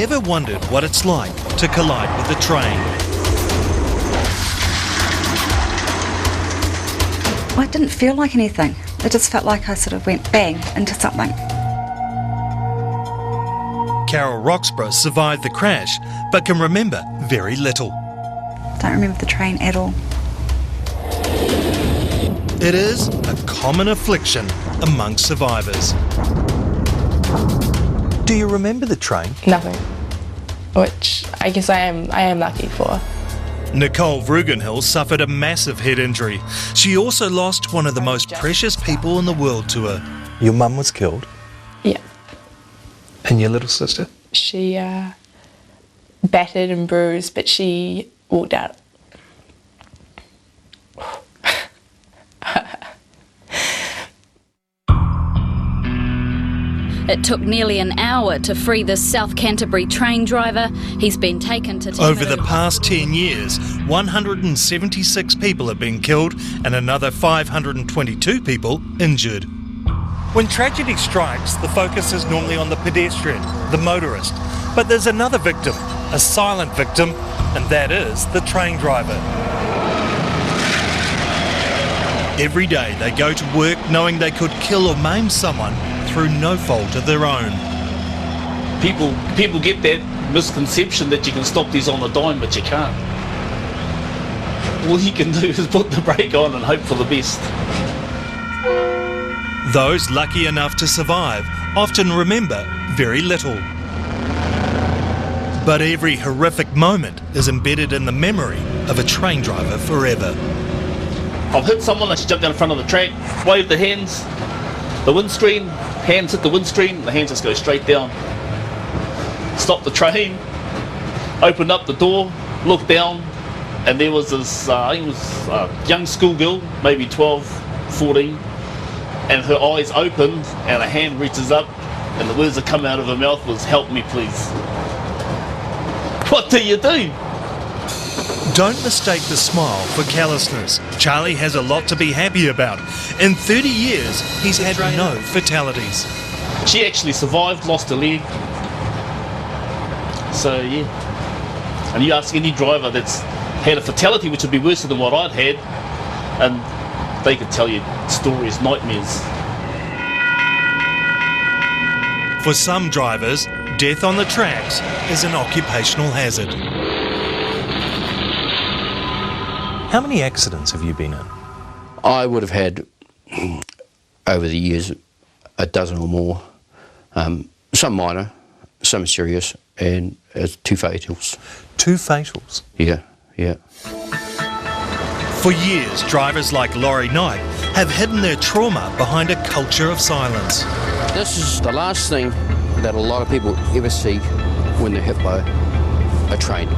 ever wondered what it's like to collide with a train? Well, it didn't feel like anything. It just felt like I sort of went bang into something. Carol Roxburgh survived the crash, but can remember very little. Don't remember the train at all. It is a common affliction among survivors. Do you remember the train? Nothing, which I guess I am lucky for. Nicole Vrugenhill suffered a massive head injury. She also lost one of the most precious people in the world to her. Your mum was killed? Yeah. And your little sister? She battered and bruised, but she walked out. It took nearly an hour to free the South Canterbury train driver. He's been taken to... Over the past 10 years, 176 people have been killed and another 522 people injured. When tragedy strikes, the focus is normally on the pedestrian, the motorist. But there's another victim, a silent victim, and that is the train driver. Every day they go to work knowing they could kill or maim someone through no fault of their own. People get that misconception that you can stop these on a dime, but you can't. All you can do is put the brake on and hope for the best. Those lucky enough to survive often remember very little. But every horrific moment is embedded in the memory of a train driver forever. I've hit someone and she jumped down in front of the track, waved the hands, the windscreen, hands hit the windscreen, the hands just go straight down. Stopped the train, opened up the door, looked down, and there was this, I think it was a young schoolgirl, maybe 12, 14, and her eyes opened and a hand reaches up and the words that come out of her mouth was, "Help me, please." What do you do? Don't mistake the smile for callousness. Charlie has a lot to be happy about. In 30 years, he's had no fatalities. She actually survived, lost her leg. So yeah. And you ask any driver that's had a fatality, which would be worse than what I'd had, and they could tell you stories, nightmares. For some drivers, death on the tracks is an occupational hazard. How many accidents have you been in? I would have had, over the years, a dozen or more. Some minor, some serious, and 2 fatals. 2 fatals? Yeah. For years, drivers like Laurie Knight have hidden their trauma behind a culture of silence. This is the last thing that a lot of people ever see when they're hit by a train.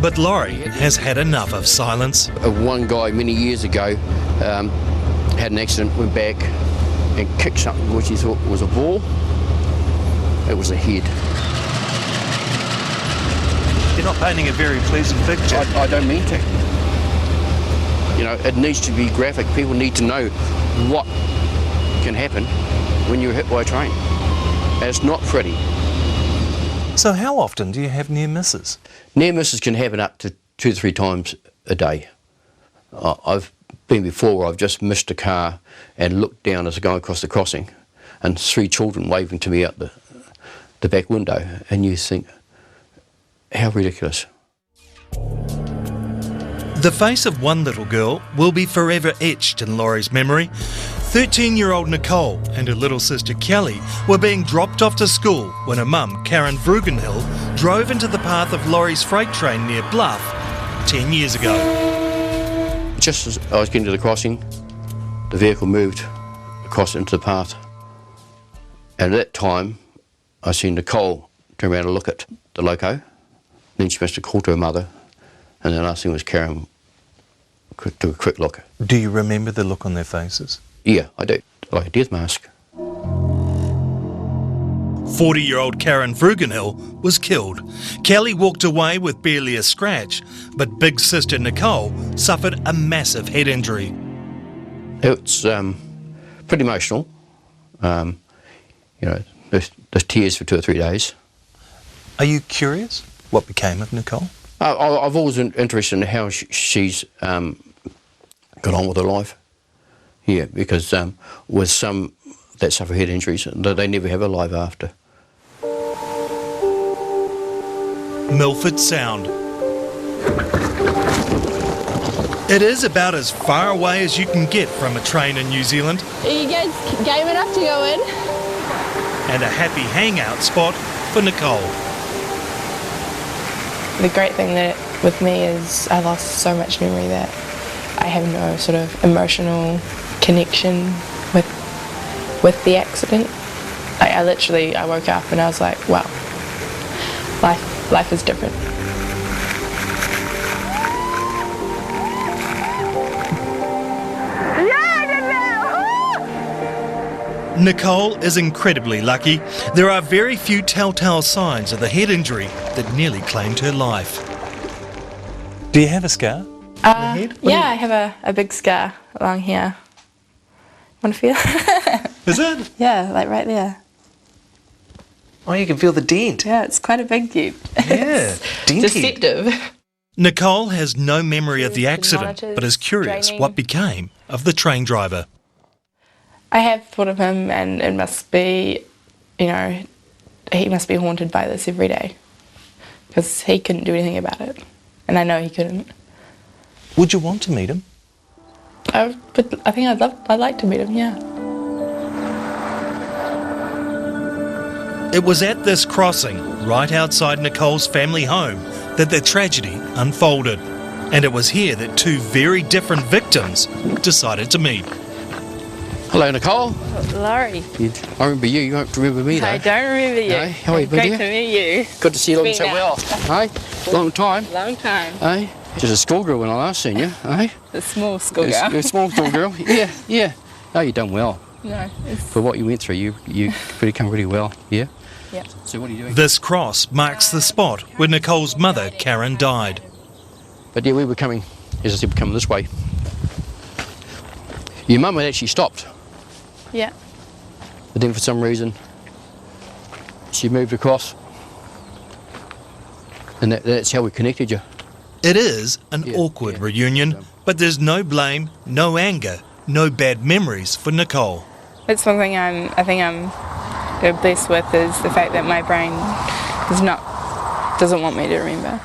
But Laurie has had enough of silence. One guy many years ago had an accident, went back and kicked something which he thought was a ball. It was a head. You're not painting a very pleasant picture. I don't mean to. You know, it needs to be graphic. People need to know what can happen when you're hit by a train. And it's not pretty. So how often do you have near misses? Near misses can happen up to 2 to 3 times a day. I've been before where I've just missed a car and looked down as I go across the crossing and 3 children waving to me out the back window, and you think, how ridiculous. The face of one little girl will be forever etched in Laurie's memory. 13-year-old Nicole and her little sister Kelly were being dropped off to school when her mum, Karen Vrugenhill, drove into the path of Laurie's freight train near Bluff 10 years ago. Just as I was getting to the crossing, the vehicle moved across into the path. And at that time, I seen Nicole turn around and look at the loco. Then she must have called to her mother. And the last thing was Karen took a quick look. Do you remember the look on their faces? Yeah, I do. Like a death mask. 40-year-old Karen Vrugenhill was killed. Kelly walked away with barely a scratch, but big sister Nicole suffered a massive head injury. It's pretty emotional. You know, there's tears for 2 or 3 days. Are you curious what became of Nicole? I've always been interested in how she's got on with her life. Yeah, because with some that suffer head injuries, they never have a life after. Milford Sound. It is about as far away as you can get from a train in New Zealand. Are you guys game enough to go in? And a happy hangout spot for Nicole. The great thing with me is I lost so much memory that I have no sort of emotional connection with the accident. I woke up and I was like, wow, life is different. Nicole is incredibly lucky. There are very few telltale signs of the head injury that nearly claimed her life. Do you have a scar on your head? Yeah, I have a big scar along here. Want to feel? Is it? Yeah, like right there. Oh, you can feel the dent. Yeah, it's quite a big dent. Yeah, denty. Deceptive. Nicole has no memory of the accident, monitors, but is curious draining. what became of the train driver. I have thought of him, and it must be, he must be haunted by this every day, because he couldn't do anything about it, and I know he couldn't. Would you want to meet him? I think I'd like to meet him. Yeah. It was at this crossing, right outside Nicole's family home, that the tragedy unfolded. And it was here that two very different victims decided to meet. Hello, Nicole. Laurie. I remember you. You don't remember me, though. I don't remember you. No? How are you, Great dear? to meet you. Good to see you looking so Been well. Hey, long time. Long time. Hey, just a schoolgirl when I last seen you. Hey, A small schoolgirl. a small schoolgirl. Yeah. No, you've done well. No. For what you went through, you pretty come pretty well. Yeah. Yeah. So what are you doing? This cross marks the spot where Nicole's mother, Karen, died. But yeah, we were coming, as I said, we're coming this way. Your mum had actually stopped, Yeah. but then for some reason, she moved across. And that's how we connected you. It is an Yeah, awkward yeah. reunion, but there's no blame, no anger, no bad memories for Nicole. It's something I think I'm blessed with, is the fact that my brain doesn't want me to remember.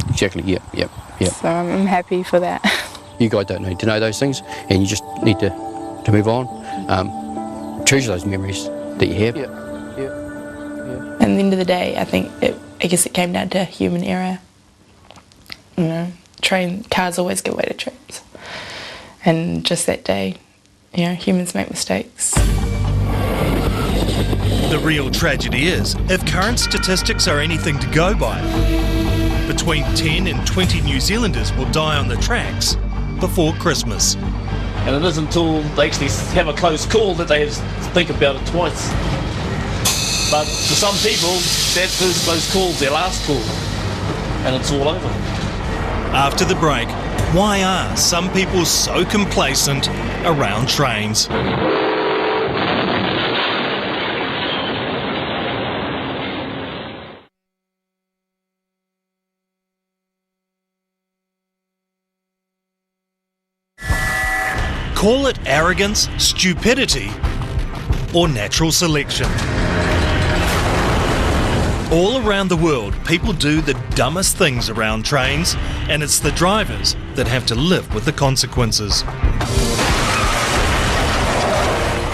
Exactly, yep. So I'm happy for that. You guys don't need to know those things, and you just need to move on. Treasure those memories that you have. At the end of the day, I guess it came down to human error. Cars always give way to trains. And just that day, humans make mistakes. The real tragedy is, if current statistics are anything to go by, between 10 and 20 New Zealanders will die on the tracks before Christmas. And it isn't until they actually have a close call that they have to think about it twice. But for some people, that first close call is their last call, and it's all over. After the break, why are some people so complacent around trains? Call it arrogance, stupidity, or natural selection. All around the world, people do the dumbest things around trains, and it's the drivers that have to live with the consequences.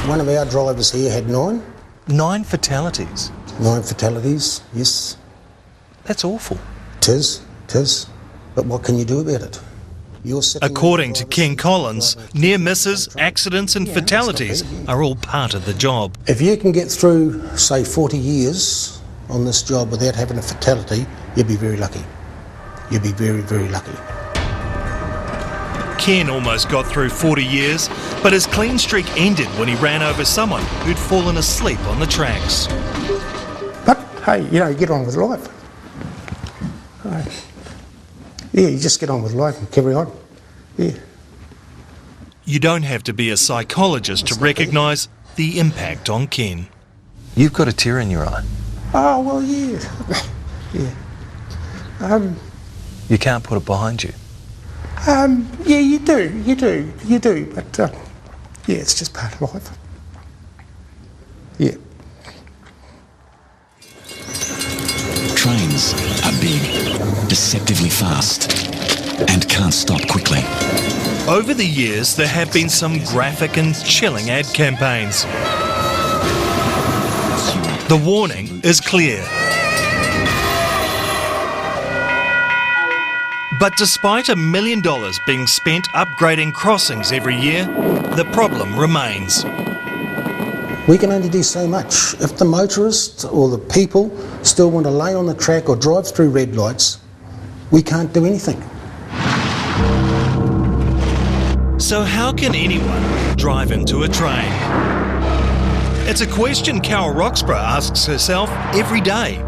One of our drivers here had 9 fatalities. fatalities, yes. That's awful. Tis. But what can you do about it? You're sitting According in the to driver's Ken seat. Collins, near misses, accidents and fatalities are all part of the job. If you can get through, say, 40 years on this job without having a fatality, you'll be very lucky. You'll be very, very lucky. Ken almost got through 40 years, but his clean streak ended when he ran over someone who'd fallen asleep on the tracks. But, hey, you get on with life. Right. Yeah, you just get on with life and carry on. Yeah. You don't have to be a psychologist to recognise the impact on Ken. You've got a tear in your eye. Oh, well, yeah. Yeah. You can't put it behind you. Yeah, you do. But, yeah, it's just part of life. Yeah. Trains are big, deceptively fast, and can't stop quickly. Over the years, there have been some graphic and chilling ad campaigns. The warning is clear. But despite $1 million being spent upgrading crossings every year, the problem remains. We can only do so much. If the motorists or the people still want to lay on the track or drive through red lights, we can't do anything. So how can anyone drive into a train? It's a question Carol Roxburgh asks herself every day.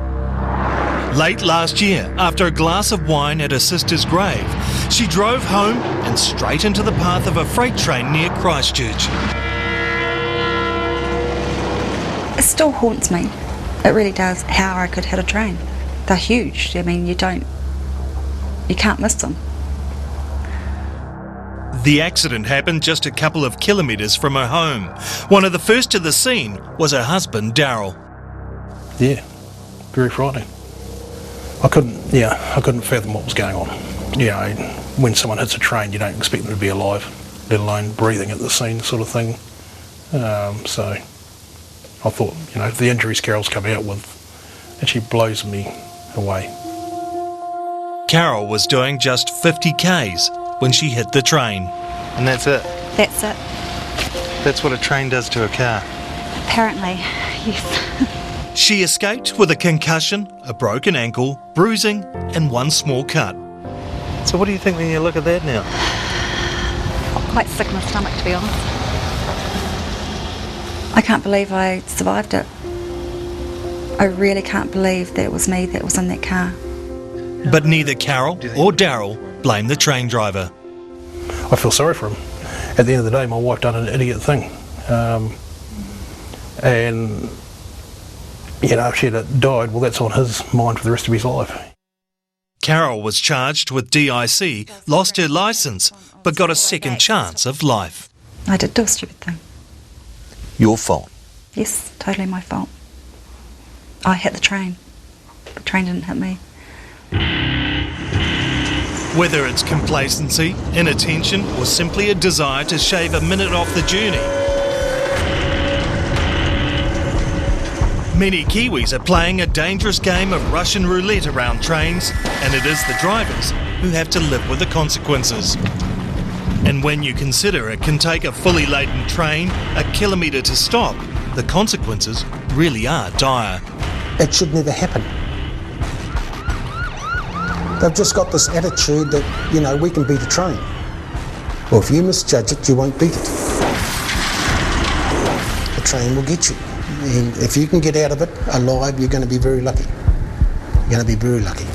Late last year, after a glass of wine at her sister's grave, she drove home and straight into the path of a freight train near Christchurch. It still haunts me. It really does, how I could hit a train. They're huge. I mean, you can't miss them. The accident happened just a couple of kilometres from her home. One of the first to the scene was her husband, Daryl. Yeah, very frightening. I couldn't fathom what was going on. You know, when someone hits a train, you don't expect them to be alive, let alone breathing at the scene, sort of thing. So I thought, you know, the injuries Carol's come out with actually blows me away. Carol was doing just 50 k's when she hit the train. And that's it? That's it. That's what a train does to a car? Apparently, yes. She escaped with a concussion, a broken ankle, bruising and one small cut. So what do you think when you look at that now? I'm quite sick in my stomach, to be honest. I can't believe I survived it. I really can't believe that it was me that was in that car. But neither Carol or Daryl blame the train driver. I feel sorry for him. At the end of the day, my wife done an idiot thing. And, you know, if she'd have died, well, that's on his mind for the rest of his life. Carol was charged with DIC, lost her licence, but got a second chance of life. I did do a stupid thing. Your fault? Yes, totally my fault. I hit the train. The train didn't hit me. Whether it's complacency, inattention, or simply a desire to shave a minute off the journey, many Kiwis are playing a dangerous game of Russian roulette around trains, and it is the drivers who have to live with the consequences. And when you consider it can take a fully laden train a kilometre to stop, the consequences really are dire. It should never happen. They've just got this attitude that, you know, we can beat a train. Well, if you misjudge it, you won't beat it. The train will get you. And if you can get out of it alive, you're going to be very lucky. You're going to be very lucky.